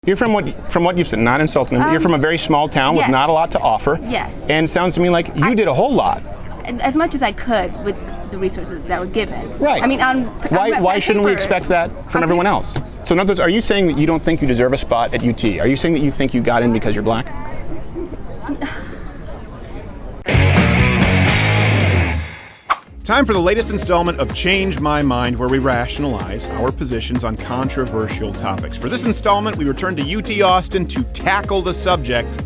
You're from what you've said, not insulting them, but you're from a very small town with not a lot to offer. Yes. And it sounds to me like you did a whole lot. As much as I could with the resources that were given. Right. I mean, why shouldn't we expect that from everyone else? So in other words, are you saying that you don't think you deserve a spot at UT? Are you saying that you think you got in because you're black? Time for the latest installment of Change My Mind, where we rationalize our positions on controversial topics. For this installment, we return to UT Austin to tackle the subject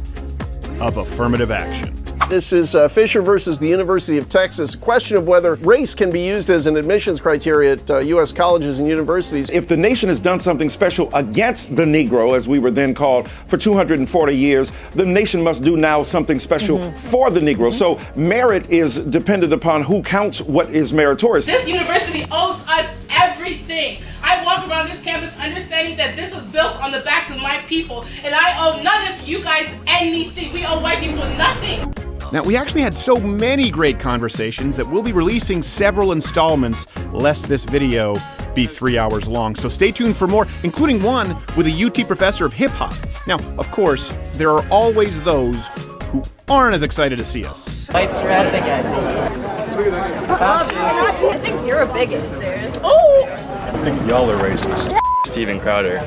of affirmative action. This is Fisher versus the University of Texas. A question of whether race can be used as an admissions criteria at U.S. colleges and universities. If the nation has done something special against the Negro, as we were then called, for 240 years, the nation must do now something special for the Negro. So merit is dependent upon who counts what is meritorious. This university owes us everything. I walk around this campus understanding that this was built on the backs of my people, and I owe none of you guys anything. We owe white people nothing. Now, we actually had so many great conversations that we'll be releasing several installments, lest this video be 3 hours long. So stay tuned for more, including one with a UT professor of hip hop. Now, of course, there are always those who aren't as excited to see us. Lights are at it again. I think you're a bigot, dude. Oh! I think y'all are racist. Steven Crowder.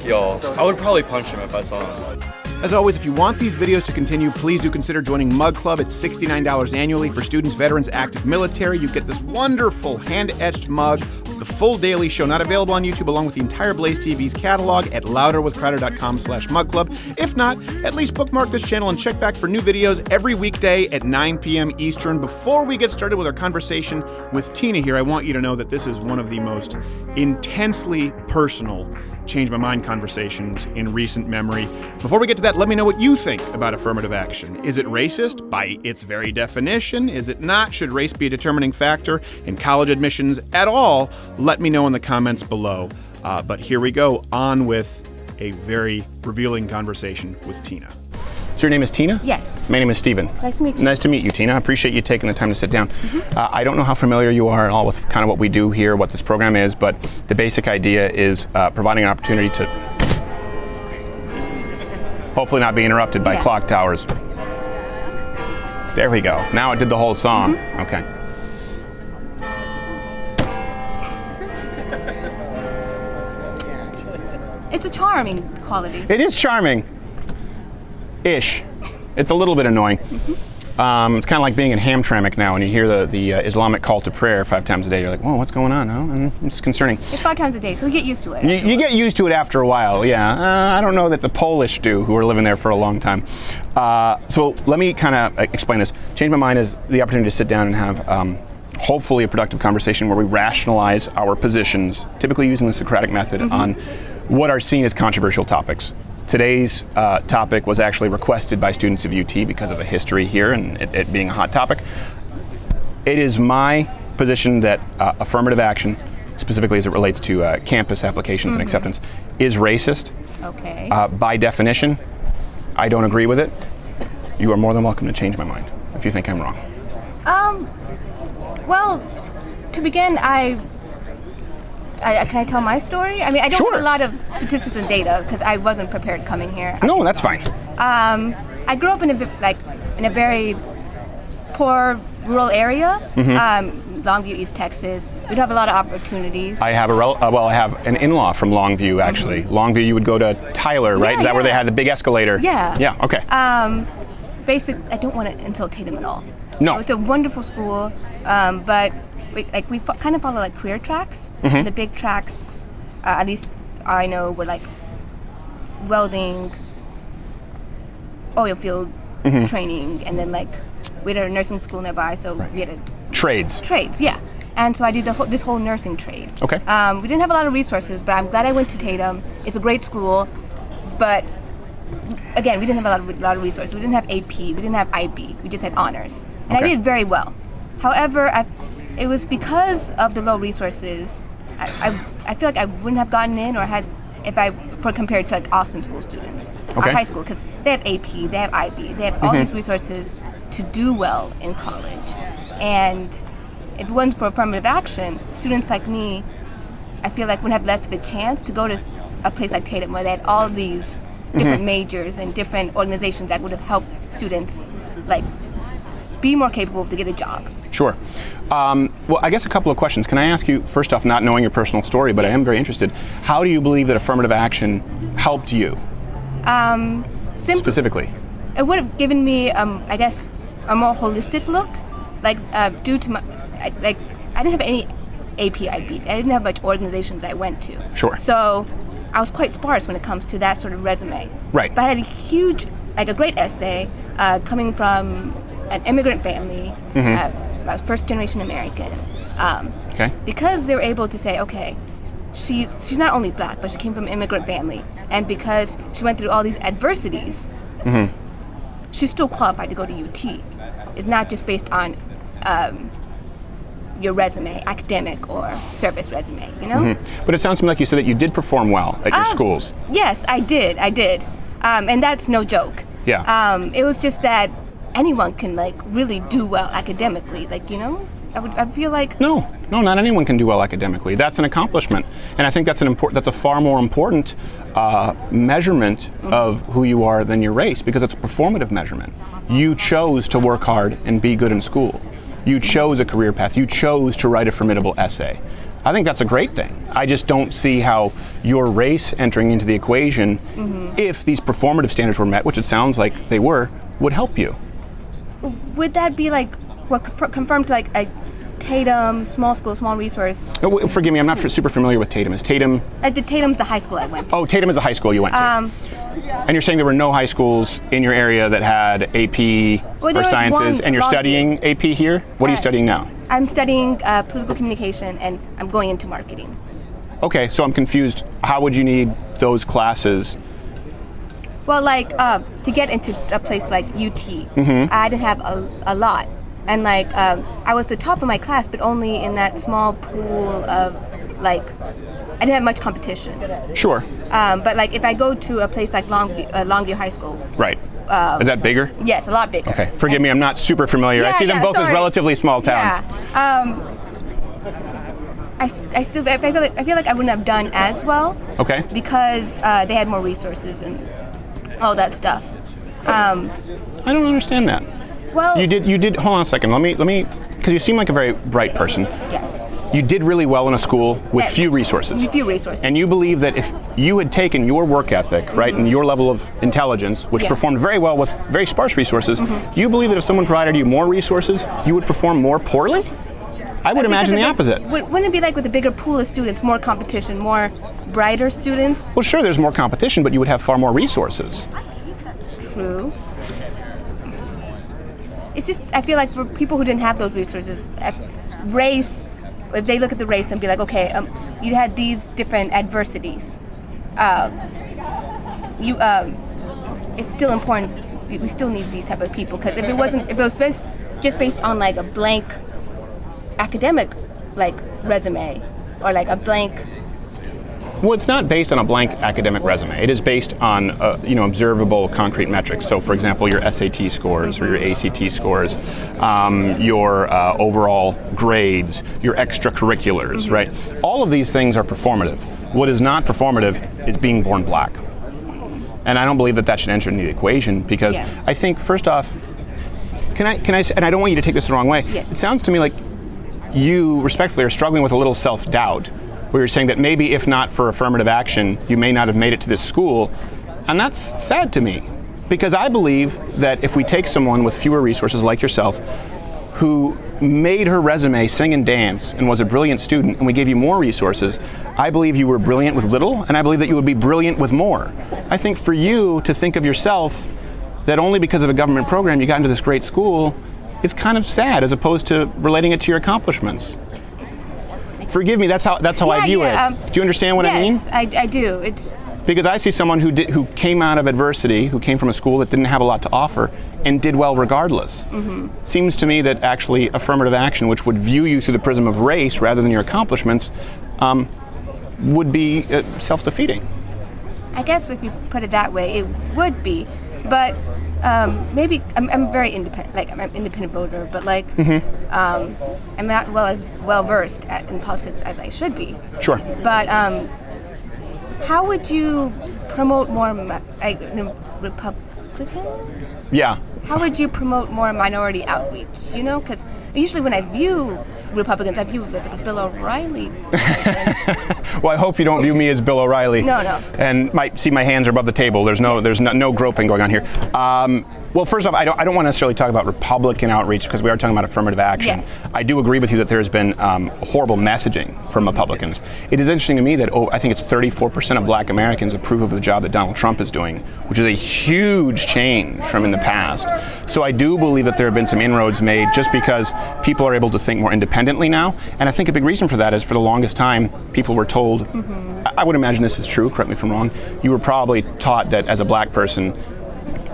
Y'all. I would probably punch him if I saw him. As always, if you want these videos to continue, please do consider joining Mug Club. It's $69 annually for students, veterans, active military. You get this wonderful hand-etched mug, the full daily show, not available on YouTube, along with the entire Blaze TV's catalog at louderwithcrowder.com/mugclub. If not, at least bookmark this channel and check back for new videos every weekday at 9 p.m. Eastern. Before we get started with our conversation with Tina here, I want you to know that this is one of the most intensely personal Change My Mind conversations in recent memory. Before we get to that, let me know what you think about affirmative action. Is it racist by its very definition? Is it not? Should race be a determining factor in college admissions at all? Let me know in the comments below. But here we go, on with a very revealing conversation with Tina. So your name is Tina? Yes. My name is Steven. Nice to meet you. Nice to meet you, Tina. I appreciate you taking the time to sit down. I don't know how familiar you are at all with kind of what we do here, what this program is, but the basic idea is providing an opportunity to hopefully not be interrupted by clock towers. There we go. Now it did the whole song. Okay. It's a charming quality. It is charming. Ish. It's a little bit annoying. It's kind of like being in Hamtramck now, and you hear the Islamic call to prayer 5 times a day. You're like, whoa, what's going on? Oh, it's concerning. It's 5 times a day, so we get used to it. You get used to it after a while, yeah. I don't know that the Polish do, who are living there for a long time. So let me kind of explain this. Change My Mind is the opportunity to sit down and have hopefully a productive conversation where we rationalize our positions, typically using the Socratic method, on what are seen as controversial topics. Today's topic was actually requested by students of UT because of the history here and it being a hot topic. It is my position that affirmative action, specifically as it relates to campus applications and acceptance, is racist. Okay. By definition, I don't agree with it. You are more than welcome to change my mind if you think I'm wrong. Well, to begin, can I tell my story? I mean, I don't have a lot of statistics and data because I wasn't prepared coming here. No, that's fine. I grew up in a very poor rural area, Longview, East Texas. We don't have a lot of opportunities. I have I have an in-law from Longview actually. Longview, you would go to Tyler, right? Is that where they had the big escalator? Yeah. Yeah. Okay. I don't want to insult Tatum at all. No. So it's a wonderful school, but we kind of follow like career tracks. The big tracks, at least I know, were like welding, oil field training, and then like we had a nursing school nearby, so we had Trades, yeah. And so I did this whole nursing trade. Okay. We didn't have a lot of resources, but I'm glad I went to Tatum. It's a great school, but again, we didn't have a lot of resources. We didn't have AP, we didn't have IB, we just had honors. And I did very well. However, it was because of the low resources, I feel like I wouldn't have gotten in compared to like Austin school students, high school, because they have AP, they have IB, they have all these resources to do well in college. And if it wasn't for affirmative action, students like me, I feel like would have less of a chance to go to a place like Tatum where they had all these different majors and different organizations that would have helped students like be more capable to get a job. Sure. Well, I guess a couple of questions. Can I ask you, first off, not knowing your personal story, but I am very interested, how do you believe that affirmative action helped you? Specifically? It would have given me, I guess, a more holistic look. Like, due to my, I didn't have any AP I beat. I didn't have much organizations I went to. Sure. So I was quite sparse when it comes to that sort of resume. Right. But I had a huge, like a great essay coming from an immigrant family. I was first generation American. Okay. Because they were able to say, okay, she's not only black, but she came from an immigrant family. And because she went through all these adversities, she's still qualified to go to UT. It's not just based on your resume, academic or service resume, you know? But it sounds to me like you said that you did perform well at your schools. Yes, I did. And that's no joke. Yeah. It was just that anyone can like really do well academically, like, you know? I feel like No, not anyone can do well academically. That's an accomplishment, and I think that's a far more important measurement of who you are than your race, because it's a performative measurement. You chose to work hard and be good in school. You chose a career path. You chose to write a formidable essay. I think that's a great thing. I just don't see how your race entering into the equation, if these performative standards were met, which it sounds like they were, would help you. would that be like what confirmed to like a Tatum small school, small resource? Oh, forgive me, I'm not super familiar with Tatum. Is Tatum? Tatum's the high school I went to. Oh, Tatum is the high school you went to. And you're saying there were no high schools in your area that had AP or sciences, and you're studying AP here? What are you studying now? I'm studying political communication, and I'm going into marketing. Okay, so I'm confused. How would you need those classes? Well, like to get into a place like UT, I didn't have a lot. And like I was the top of my class, but only in that small pool of like, I didn't have much competition. Sure. But like if I go to a place like Longview High School. Right. Is that bigger? Yes, a lot bigger. Okay. Forgive me, I'm not super familiar. I see them both as relatively small towns. Yeah. I feel like I wouldn't have done as well. Okay. Because they had more resources and all that stuff. I don't understand that. Well, You did. Hold on a second. Let me, because you seem like a very bright person. Yes. You did really well in a school with few resources. Few resources. And you believe that if you had taken your work ethic, right, and your level of intelligence, which performed very well with very sparse resources, you believe that if someone provided you more resources, you would perform more poorly? I would imagine the opposite. Wouldn't it be like with a bigger pool of students, more competition, more brighter students? Well, sure, there's more competition, but you would have far more resources. True. It's just, I feel like for people who didn't have those resources, race, if they look at the race and be like, okay, you had these different adversities, it's still important. We still need these type of people, because if it was just based on like a blank academic like resume or like a blank. Well, it's not based on a blank academic resume. It is based on observable, concrete metrics. So, for example, your SAT scores or your ACT scores, your overall grades, your extracurriculars, right? All of these things are performative. What is not performative is being born black. And I don't believe that should enter into the equation, because I think, first off, can I? And I don't want you to take this the wrong way. Yes. It sounds to me like you, respectfully, are struggling with a little self-doubt, where you're saying that maybe if not for affirmative action, you may not have made it to this school. And that's sad to me, because I believe that if we take someone with fewer resources like yourself, who made her resume sing and dance and was a brilliant student, and we gave you more resources, I believe you were brilliant with little, and I believe that you would be brilliant with more. I think for you to think of yourself that only because of a government program you got into this great school is kind of sad, as opposed to relating it to your accomplishments. Forgive me, that's how I view it. Do you understand what I mean? Yes, I do. It's because I see someone who came out of adversity, who came from a school that didn't have a lot to offer, and did well regardless. Seems to me that actually affirmative action, which would view you through the prism of race rather than your accomplishments, would be self-defeating. I guess if you put it that way, it would be. But Maybe I'm very independent. Like I'm an independent voter, but like I'm not well versed in politics as I should be. Sure. But how would you promote more Republican? Yeah. How would you promote more minority outreach? You know, because usually when I view Republicans, I view like a Bill O'Reilly. Well, I hope you don't view me as Bill O'Reilly. No. And might see my hands are above the table. There's no groping going on here. Well, first off, I don't want to necessarily talk about Republican outreach because we are talking about affirmative action. Yes. I do agree with you that there's been horrible messaging from Republicans. It is interesting to me that I think it's 34% of Black Americans approve of the job that Donald Trump is doing, which is a huge change from in the past. So I do believe that there have been some inroads made just because people are able to think more independently now. And I think a big reason for that is for the longest time, people were told, I would imagine this is true, correct me if I'm wrong, you were probably taught that as a Black person,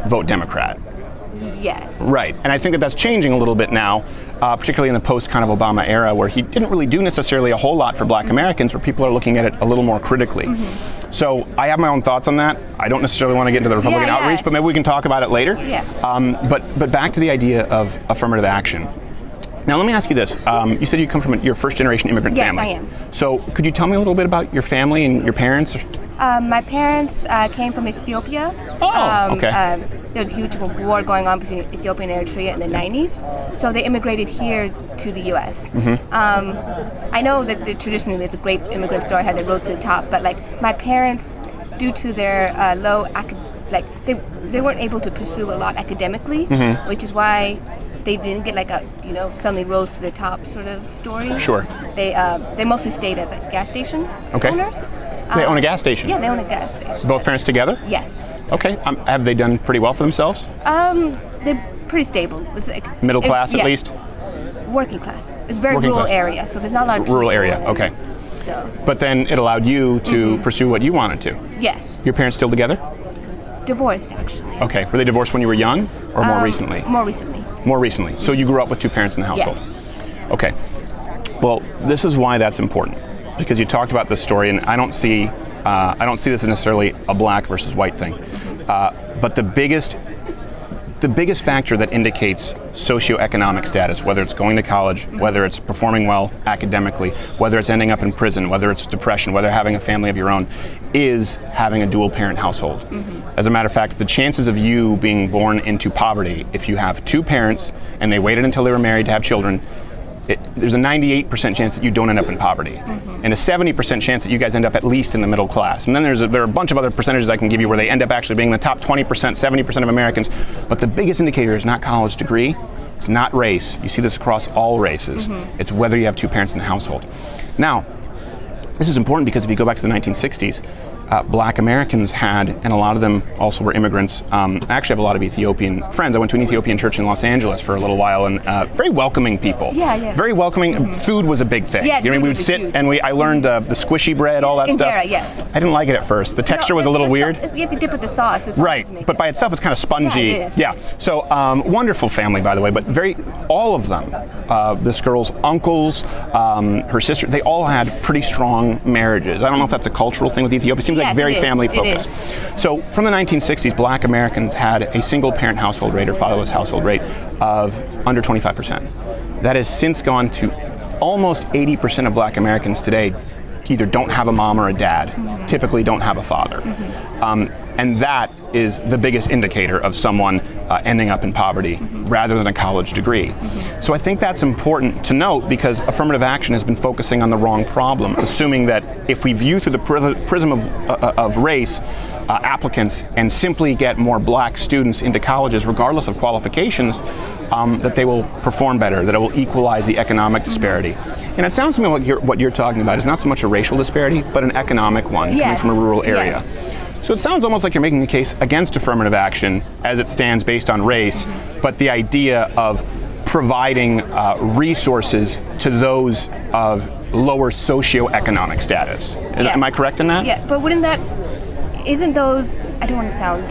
vote Democrat. Yes. Right, and I think that that's changing a little bit now, particularly in the post kind of Obama era, where he didn't really do necessarily a whole lot for Black Americans, where people are looking at it a little more critically. So I have my own thoughts on that. I don't necessarily want to get into the Republican outreach, but maybe we can talk about it later. Yeah. But back to the idea of affirmative action. Now let me ask you this. You said you come from your first generation immigrant family. Yes, I am. So could you tell me a little bit about your family and your parents? My parents came from Ethiopia. Oh, okay. There was a huge war going on between Ethiopia and Eritrea in the 90s. So they immigrated here to the U.S. I know that traditionally there's a great immigrant story how they rose to the top, but like my parents, due to their low they weren't able to pursue a lot academically, which is why they didn't get like a suddenly rose to the top sort of story. Sure. They mostly stayed as gas station owners. They own a gas station? Yeah, they own a gas station. Both parents together? Yes. Okay. Have they done pretty well for themselves? They're pretty stable. It's like, Middle class at least? Working class. It's a very Working rural class. area, so there's not a lot of people. Rural area, okay. So. But then it allowed you to pursue what you wanted to. Yes. Your parents still together? Divorced, actually. Okay. Were they divorced when you were young or more recently? More recently. More recently. So you grew up with two parents in the household? Yes. Okay. Well, this is why that's important. Because you talked about this story, and I don't see this as necessarily a Black versus white thing. But the biggest factor that indicates socioeconomic status, whether it's going to college, whether it's performing well academically, whether it's ending up in prison, whether it's depression, whether having a family of your own, is having a dual parent household. As a matter of fact, the chances of you being born into poverty, if you have two parents and they waited until they were married to have children, there's a 98% chance that you don't end up in poverty, and a 70% chance that you guys end up at least in the middle class. And then there are a bunch of other percentages I can give you where they end up actually being the top 20%, 70% of Americans. But the biggest indicator is not college degree, it's not race. You see this across all races. It's whether you have two parents in the household. Now, this is important because if you go back to the 1960s, Black Americans had, and a lot of them also were immigrants. I actually have a lot of Ethiopian friends. I went to an Ethiopian church in Los Angeles for a little while, and very welcoming people. Yeah. Very welcoming. Food was a big thing. Yeah, we would sit huge. and I learned the squishy bread, all that stuff. Injera, yes. I didn't like it at first. The texture was a little weird. You have to dip with the sauce. The sauce Right, but by itself it's kind of spongy. Yeah, it is. So wonderful family, by the way, but all of them, this girl's uncles, her sister, they all had pretty strong marriages. I don't know if that's a cultural thing with Ethiopia. It seems like very family focused. So from the 1960s, Black Americans had a single parent household rate or fatherless household rate of under 25%. That has since gone to almost 80% of Black Americans today either don't have a mom or a dad, typically don't have a father. And that is the biggest indicator of someone ending up in poverty rather than a college degree. So I think that's important to note because affirmative action has been focusing on the wrong problem, assuming that if we view through the prism of race, applicants and simply get more Black students into colleges regardless of qualifications, that they will perform better, that it will equalize the economic disparity. And it sounds to me like what you're talking about is not so much a racial disparity, but an economic one coming from a rural area. Yes. So it sounds almost like you're making a case against affirmative action as it stands based on race, but the idea of providing resources to those of lower socioeconomic status. Am I correct in that? Yeah, but isn't those, I don't want to sound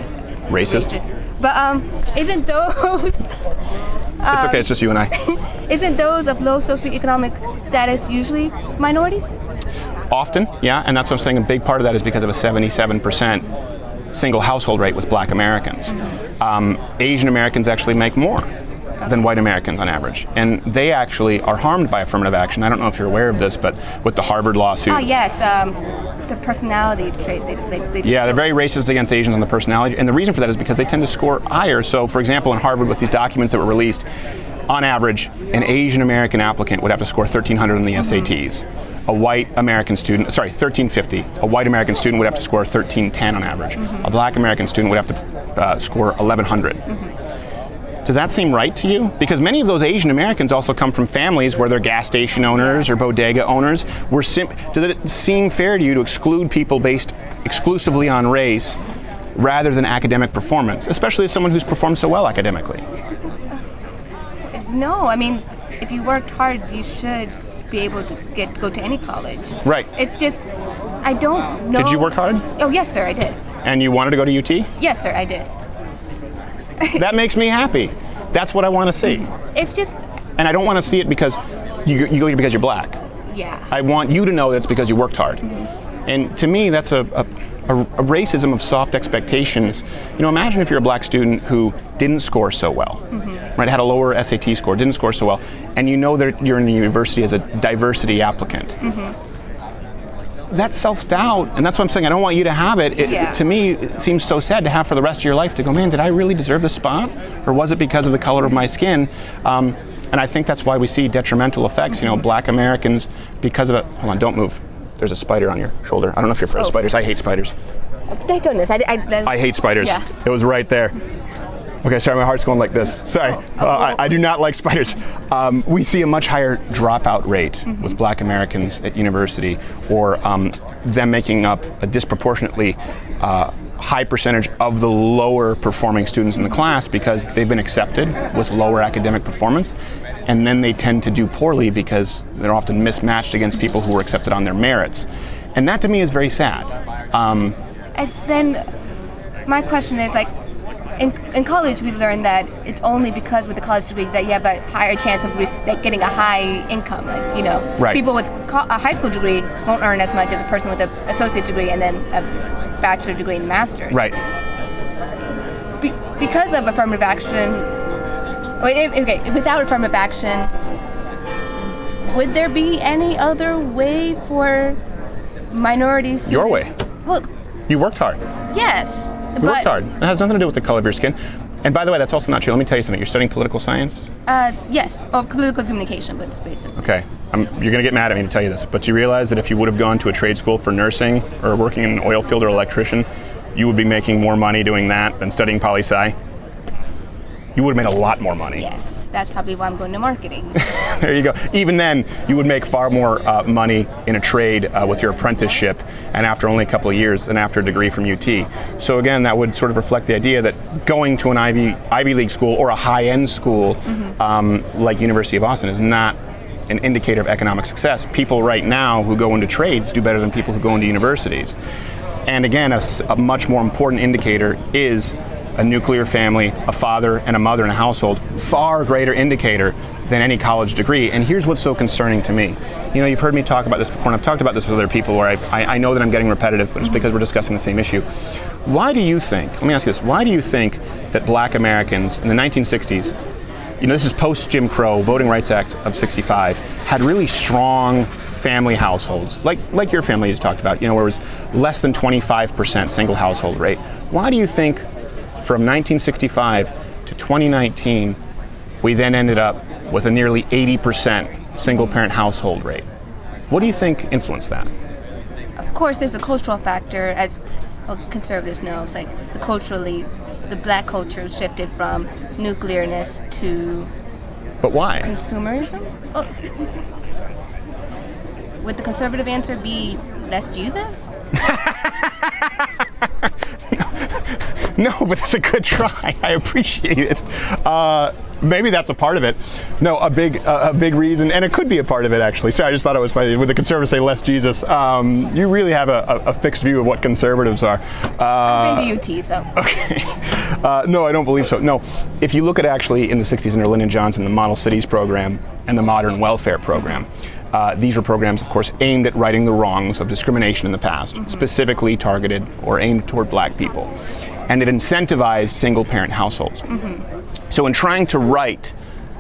racist, but isn't those... it's okay, it's just you and I. Isn't those of low socioeconomic status usually minorities? Often, yeah, and that's what I'm saying. A big part of that is because of a 77% single household rate with black Americans. Asian Americans actually make more than white Americans on average. And they actually are harmed by affirmative action. I don't know if you're aware of this, but with the Harvard lawsuit. Oh, yes. The personality trait. Yeah, they're very racist against Asians on the personality. And the reason for that is because they tend to score higher. So, for example, in Harvard, with these documents that were released, on average, an Asian American applicant would have to score 1,300 on the SATs. A white American student, 1,350. A white American student would have to score 1,310 on average. A black American student would have to score 1,100. Does that seem right to you? Because many of those Asian Americans also come from families where they're gas station owners or bodega owners. Does it seem fair to you to exclude people based exclusively on race rather than academic performance, especially as someone who's performed so well academically? No, I mean, if you worked hard, you should be able to go to any college. Right. It's just, I don't know. Did you work hard? Oh, yes, sir, I did. And you wanted to go to UT? Yes, sir, I did. That makes me happy. That's what I want to see. It's just... And I don't want to see it because you go here because you're black. Yeah. I want you to know that it's because you worked hard. And to me, that's a racism of soft expectations. You know, imagine if you're a black student who didn't score so well, right? Had a lower SAT score, didn't score so well, and you know that you're in the university as a diversity applicant. That's self-doubt, and that's what I'm saying. I don't want you to have it. To me, it seems so sad to have for the rest of your life to go, man, did I really deserve this spot? Or was it because of the color of my skin? And I think that's why we see detrimental effects. You know, black Americans, because of it. Hold on, don't move. There's a spider on your shoulder. I don't know if you're afraid of spiders. I hate spiders. Thank goodness. I hate spiders. Yeah. It was right there. Okay, sorry, my heart's going like this. Sorry, I do not like spiders. We see a much higher dropout rate with black Americans at university, or them making up a disproportionately high percentage of the lower performing students in the class because they've been accepted with lower academic performance, and then they tend to do poorly because they're often mismatched against people who were accepted on their merits. And that to me is very sad. And then my question is, like, in college we learned that it's only because with a college degree that you have a higher chance of getting a high income. Like, you know, Right. people with a high school degree won't earn as much as a person with an associate degree and then a bachelor degree and master's. Right. Because of affirmative action, without affirmative action, would there be any other way for minority students? Your way. Well, You worked hard. yes. You worked hard. It has nothing to do with the color of your skin. And by the way, that's also not true. Let me tell you something. You're studying political science? Yes. Oh, political communication, but it's basic. Okay. You're going to get mad at me to tell you this, but do you realize that if you would have gone to a trade school for nursing or working in an oil field or electrician, you would be making more money doing that than studying poli-sci? You would have made a lot more money. Yes. That's probably why I'm going to marketing. There you go. Even then, you would make far more money in a trade with your apprenticeship and after only a couple of years than after a degree from UT. So again, that would sort of reflect the idea that going to an Ivy League school or a high-end school like University of Austin is not an indicator of economic success. People right now who go into trades do better than people who go into universities. And again, a much more important indicator is a nuclear family, a father and a mother in a household, far greater indicator than any college degree. And here's what's so concerning to me. You know, you've heard me talk about this before, and I've talked about this with other people where I know that I'm getting repetitive, but it's because we're discussing the same issue. Why do you think, let me ask you this, why do you think that black Americans in the 1960s, you know, this is post-Jim Crow, Voting Rights Act of 65, had really strong family households, like your family has talked about, you know, where it was less than 25% single household rate. Why do you think from 1965 to 2019, we then ended up with a nearly 80% single parent household rate? What do you think influenced that? Of course, there's the cultural factor, as conservatives know. It's like culturally, the black culture shifted from nuclearness to But why? consumerism. Oh. Would the conservative answer be less Jesus? No, but that's a good try. I appreciate it. Maybe that's a part of it. No, a big reason, and it could be a part of it actually. Sorry, I just thought it was funny. Would the conservatives say less Jesus? You really have a fixed view of what conservatives are. I've been to UT, so. Okay. No, I don't believe so. No, if you look at actually in the 60s under Lyndon Johnson, the Model Cities program and the Modern Welfare program, These were programs, of course, aimed at righting the wrongs of discrimination in the past, specifically targeted or aimed toward black people. And it incentivized single-parent households. So in trying to right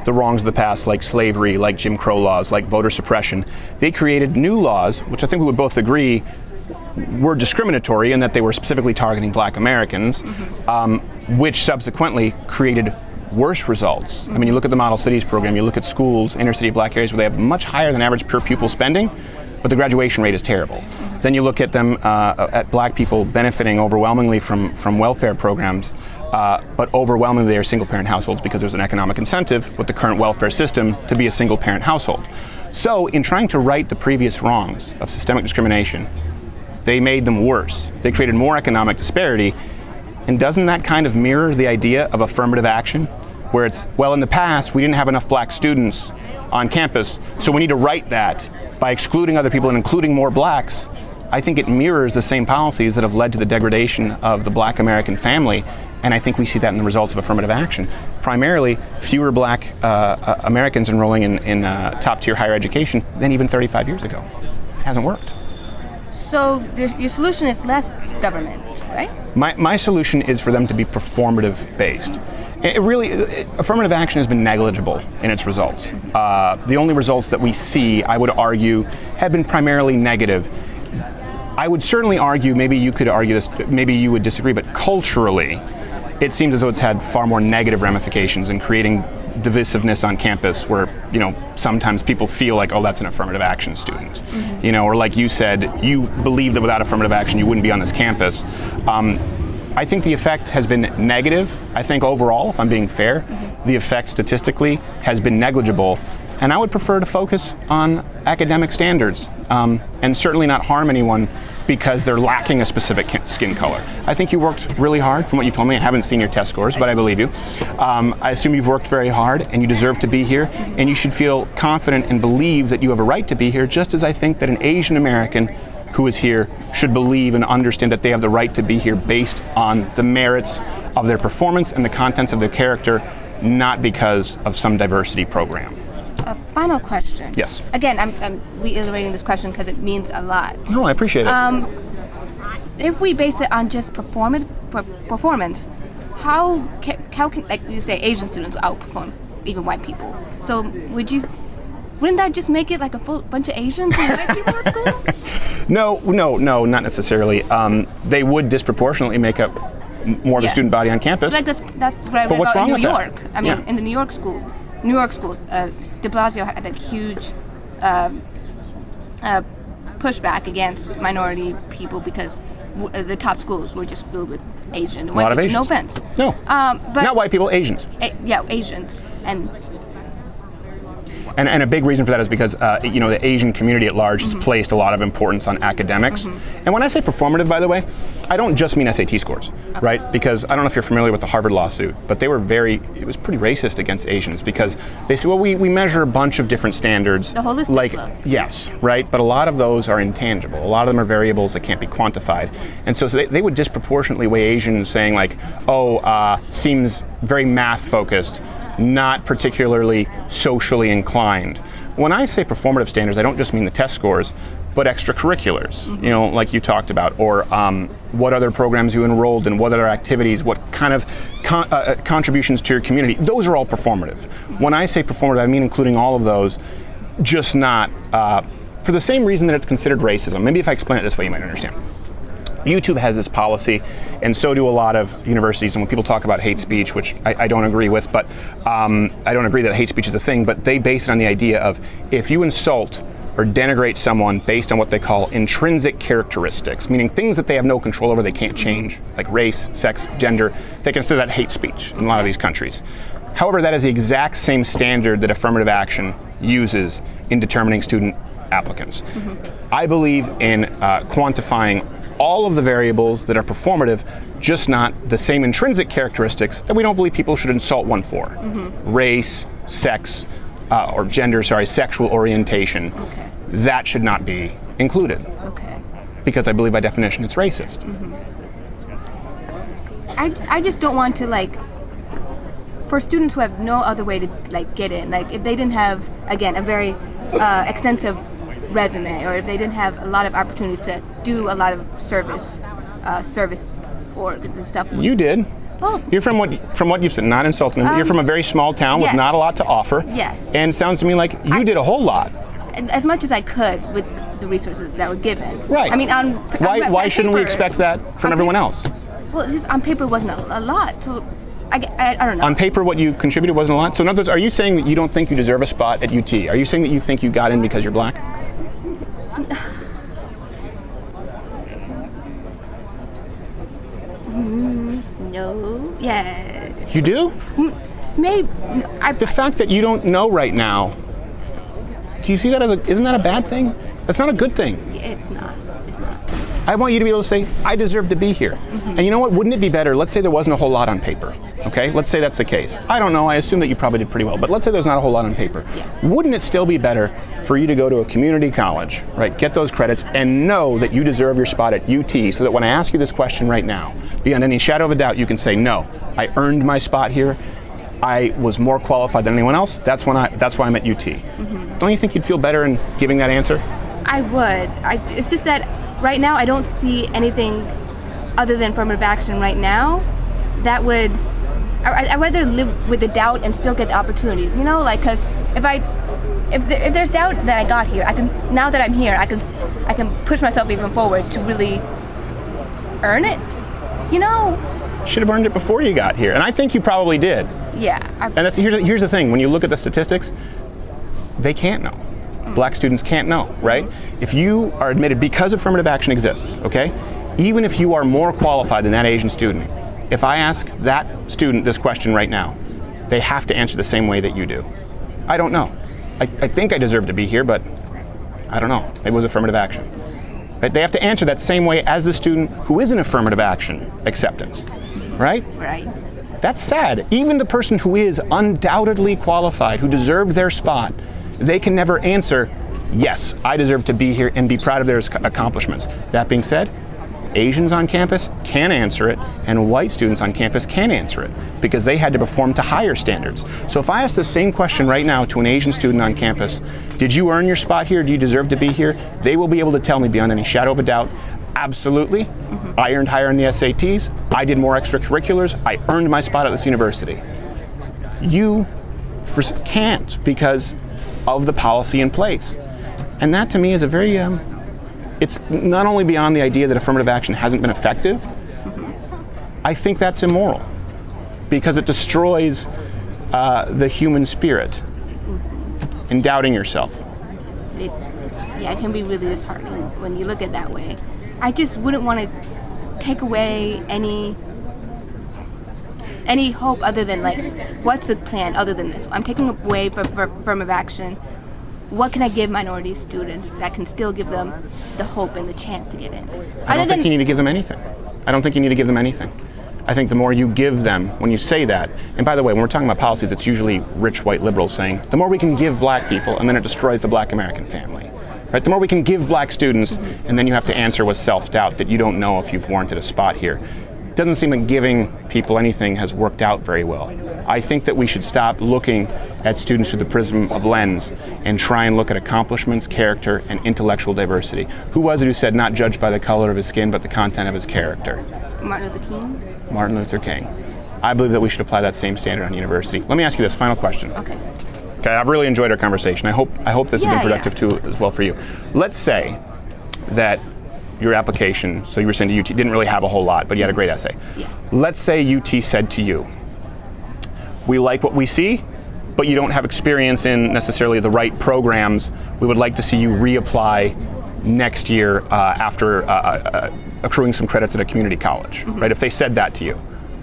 the wrongs of the past, like slavery, like Jim Crow laws, like voter suppression, they created new laws, which I think we would both agree were discriminatory in that they were specifically targeting black Americans, which subsequently created worse results. I mean, you look at the Model Cities program, you look at schools, inner city black areas where they have much higher than average per pupil spending, but the graduation rate is terrible. Then you look at them, at black people benefiting overwhelmingly from welfare programs, but overwhelmingly they are single parent households because there's an economic incentive with the current welfare system to be a single parent household. So in trying to right the previous wrongs of systemic discrimination, they made them worse. They created more economic disparity. And doesn't that kind of mirror the idea of affirmative action? Where it's, well, in the past, we didn't have enough black students on campus, so we need to right that by excluding other people and including more blacks. I think it mirrors the same policies that have led to the degradation of the black American family, and I think we see that in the results of affirmative action. Primarily, fewer black Americans enrolling in top-tier higher education than even 35 years ago. It hasn't worked. So your solution is less government, right? My solution is for them to be performative based. Affirmative action has been negligible in its results. The only results that we see, I would argue, have been primarily negative. I would certainly argue, maybe you could argue this, maybe you would disagree, but culturally, it seems as though it's had far more negative ramifications in creating divisiveness on campus where, sometimes people feel like, oh, that's an affirmative action student. Or like you said, you believe that without affirmative action, you wouldn't be on this campus. I think the effect has been negative. I think overall, if I'm being fair, the effect statistically has been negligible. And I would prefer to focus on academic standards and certainly not harm anyone because they're lacking a specific skin color. I think you worked really hard from what you told me. I haven't seen your test scores, but I believe you. I assume you've worked very hard and you deserve to be here, and you should feel confident and believe that you have a right to be here, just as I think that an Asian American who is here should believe and understand that they have the right to be here based on the merits of their performance and the contents of their character, not because of some diversity program. A final question. Yes. Again, I'm reiterating this question because it means a lot. No, I appreciate it. If we base it on just performance, how can, like you say, Asian students outperform even white people? So wouldn't that just make it like a full bunch of Asians and white people at school? No, not necessarily. They would disproportionately make up more of the student body on campus. Like that's what I read about in New York. I mean, in the New York schools, de Blasio had that huge pushback against minority people because the top schools were just filled with Asian. A lot of Asians. No offense. No. But not white people, Asians. Asians. And a big reason for that is because the Asian community at large has placed a lot of importance on academics. And when I say performative, by the way, I don't just mean SAT scores, right? Because I don't know if you're familiar with the Harvard lawsuit, but it was pretty racist against Asians because they said, well, we measure a bunch of different standards. The holistic look. Yes, right? But a lot of those are intangible. A lot of them are variables that can't be quantified. And so they would disproportionately weigh Asians saying like, seems very math focused, not particularly socially inclined. When I say performative standards, I don't just mean the test scores, but extracurriculars, like you talked about, or what other programs you enrolled in, what other activities, what kind of contributions to your community. Those are all performative. When I say performative, I mean including all of those, just not for the same reason that it's considered racism. Maybe if I explain it this way, you might understand. YouTube has this policy, and so do a lot of universities. And when people talk about hate speech, which I don't agree with, but I don't agree that hate speech is a thing, but they base it on the idea of if you insult or denigrate someone based on what they call intrinsic characteristics, meaning things that they have no control over, they can't change, like race, sex, gender, they consider that hate speech in a lot of these countries. However, that is the exact same standard that affirmative action uses in determining student applicants. I believe in quantifying all of the variables that are performative, just not the same intrinsic characteristics that we don't believe people should insult one for. Race, sex, or gender, sexual orientation. That should not be included. Because I believe by definition it's racist. I just don't want to for students who have no other way to get in, if they didn't have, again, a very extensive resume, or if they didn't have a lot of opportunities to do a lot of service orgs and stuff. You did. Well, You're from what you've said, not insulting them, but you're from a very small town with yes. not a lot to offer. Yes. And it sounds to me like you did a whole lot. as much as I could with the resources that were given. Right. I mean, why shouldn't we expect that from everyone else? Well, just on paper wasn't a lot, so I don't know. On paper, what you contributed wasn't a lot. So in other words, are you saying that you don't think you deserve a spot at UT? Are you saying that you think you got in because you're black? No. Yeah. You do? Maybe. The fact that you don't know right now, do you see that as isn't that a bad thing? That's not a good thing. It's not. It's not. I want you to be able to say, I deserve to be here. And you know what? Wouldn't it be better? Let's say there wasn't a whole lot on paper. Okay? Let's say that's the case. I don't know. I assume that you probably did pretty well. But let's say there's not a whole lot on paper. Yeah. Wouldn't it still be better for you to go to a community college, right? Get those credits and know that you deserve your spot at UT, so that when I ask you this question right now, beyond any shadow of a doubt, you can say, no, I earned my spot here. I was more qualified than anyone else. That's why I'm at UT. Don't you think you'd feel better in giving that answer? I would. It's just that right now I don't see anything other than affirmative action right now that would. I'd rather live with the doubt and still get the opportunities. You know, like, because if there's doubt that I got here, now that I'm here, I can push myself even forward to really earn it. You know. Should have earned it before you got here, and I think you probably did. Yeah. And here's the thing. When you look at the statistics, they can't know. Black students can't know, right? If you are admitted because affirmative action exists, okay? Even if you are more qualified than that Asian student, if I ask that student this question right now, they have to answer the same way that you do. I don't know. I think I deserve to be here, but I don't know. It was affirmative action. Right? They have to answer that same way as the student who is in affirmative action acceptance, right? Right. That's sad. Even the person who is undoubtedly qualified, who deserved their spot, they can never answer, yes, I deserve to be here and be proud of their accomplishments. That being said, Asians on campus can answer it, and white students on campus can answer it, because they had to perform to higher standards. So if I ask the same question right now to an Asian student on campus, did you earn your spot here? Do you deserve to be here? They will be able to tell me beyond any shadow of a doubt, absolutely. I earned higher in the SATs. I did more extracurriculars. I earned my spot at this university. You can't because of the policy in place. And that to me is a very, it's not only beyond the idea that affirmative action hasn't been effective, I think that's immoral because it destroys the human spirit in doubting yourself. It can be really disheartening when you look at it that way. I just wouldn't want to take away any hope other than, like, what's the plan other than this? I'm taking away from affirmative action. What can I give minority students that can still give them the hope and the chance to get in? I don't think you need to give them anything. I don't think you need to give them anything. I think the more you give them, when you say that, and by the way, when we're talking about policies, it's usually rich white liberals saying, the more we can give black people, and then it destroys the black American family. Right? The more we can give black students, and then you have to answer with self-doubt that you don't know if you've warranted a spot here. It doesn't seem like giving people anything has worked out very well. I think that we should stop looking at students through the prism of lens and try and look at accomplishments, character, and intellectual diversity. Who was it who said not judged by the color of his skin, but the content of his character? Martin Luther King? Martin Luther King. I believe that we should apply that same standard on university. Let me ask you this final question. Okay. Okay, I've really enjoyed our conversation. I hope this has been productive too as well for you. Let's say that your application, so you were saying to UT, didn't really have a whole lot, but you had a great essay. Yeah. Let's say UT said to you, we like what we see, but you don't have experience in necessarily the right programs. We would like to see you reapply next year after accruing some credits at a community college, right? If they said that to you,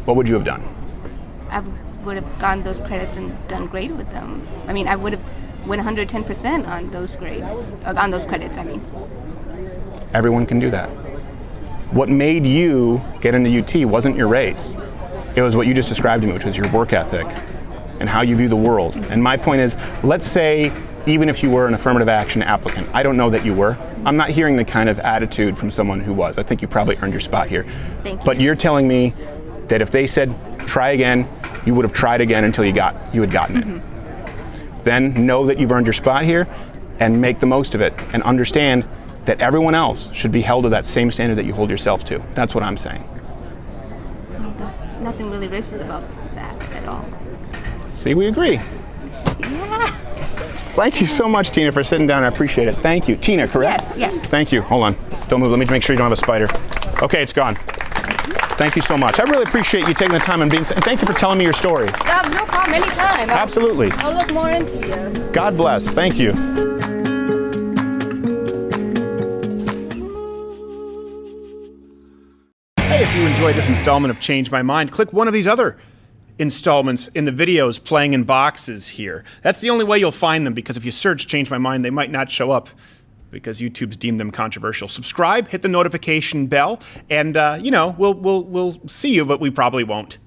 what would you have done? I would have gotten those credits and done great with them. I mean, I would have went 110% on those grades, on those credits, I mean. Everyone can do that. What made you get into UT wasn't your race. It was what you just described to me, which was your work ethic and how you view the world. And my point is, let's say even if you were an affirmative action applicant, I don't know that you were. I'm not hearing the kind of attitude from someone who was. I think you probably earned your spot here. Thank you. But you're telling me that if they said try again, you would have tried again until you had gotten it. Then know that you've earned your spot here and make the most of it and understand that everyone else should be held to that same standard that you hold yourself to. That's what I'm saying. There's nothing really racist about that at all. See, we agree. Yeah. Thank you so much, Tina, for sitting down. I appreciate it. Thank you. Tina, correct? Yes, yes. Thank you. Hold on. Don't move. Let me make sure you don't have a spider. Okay, it's gone. Thank you so much. I really appreciate you taking the time and thank you for telling me your story. No problem, anytime. Absolutely. I'll look more into you. God bless. Thank you. Hey, if you enjoyed this installment of Change My Mind, click one of these other installments in the videos playing in boxes here. That's the only way you'll find them, because if you search Change My Mind, they might not show up because YouTube's deemed them controversial. Subscribe, hit the notification bell, and we'll see you, but we probably won't.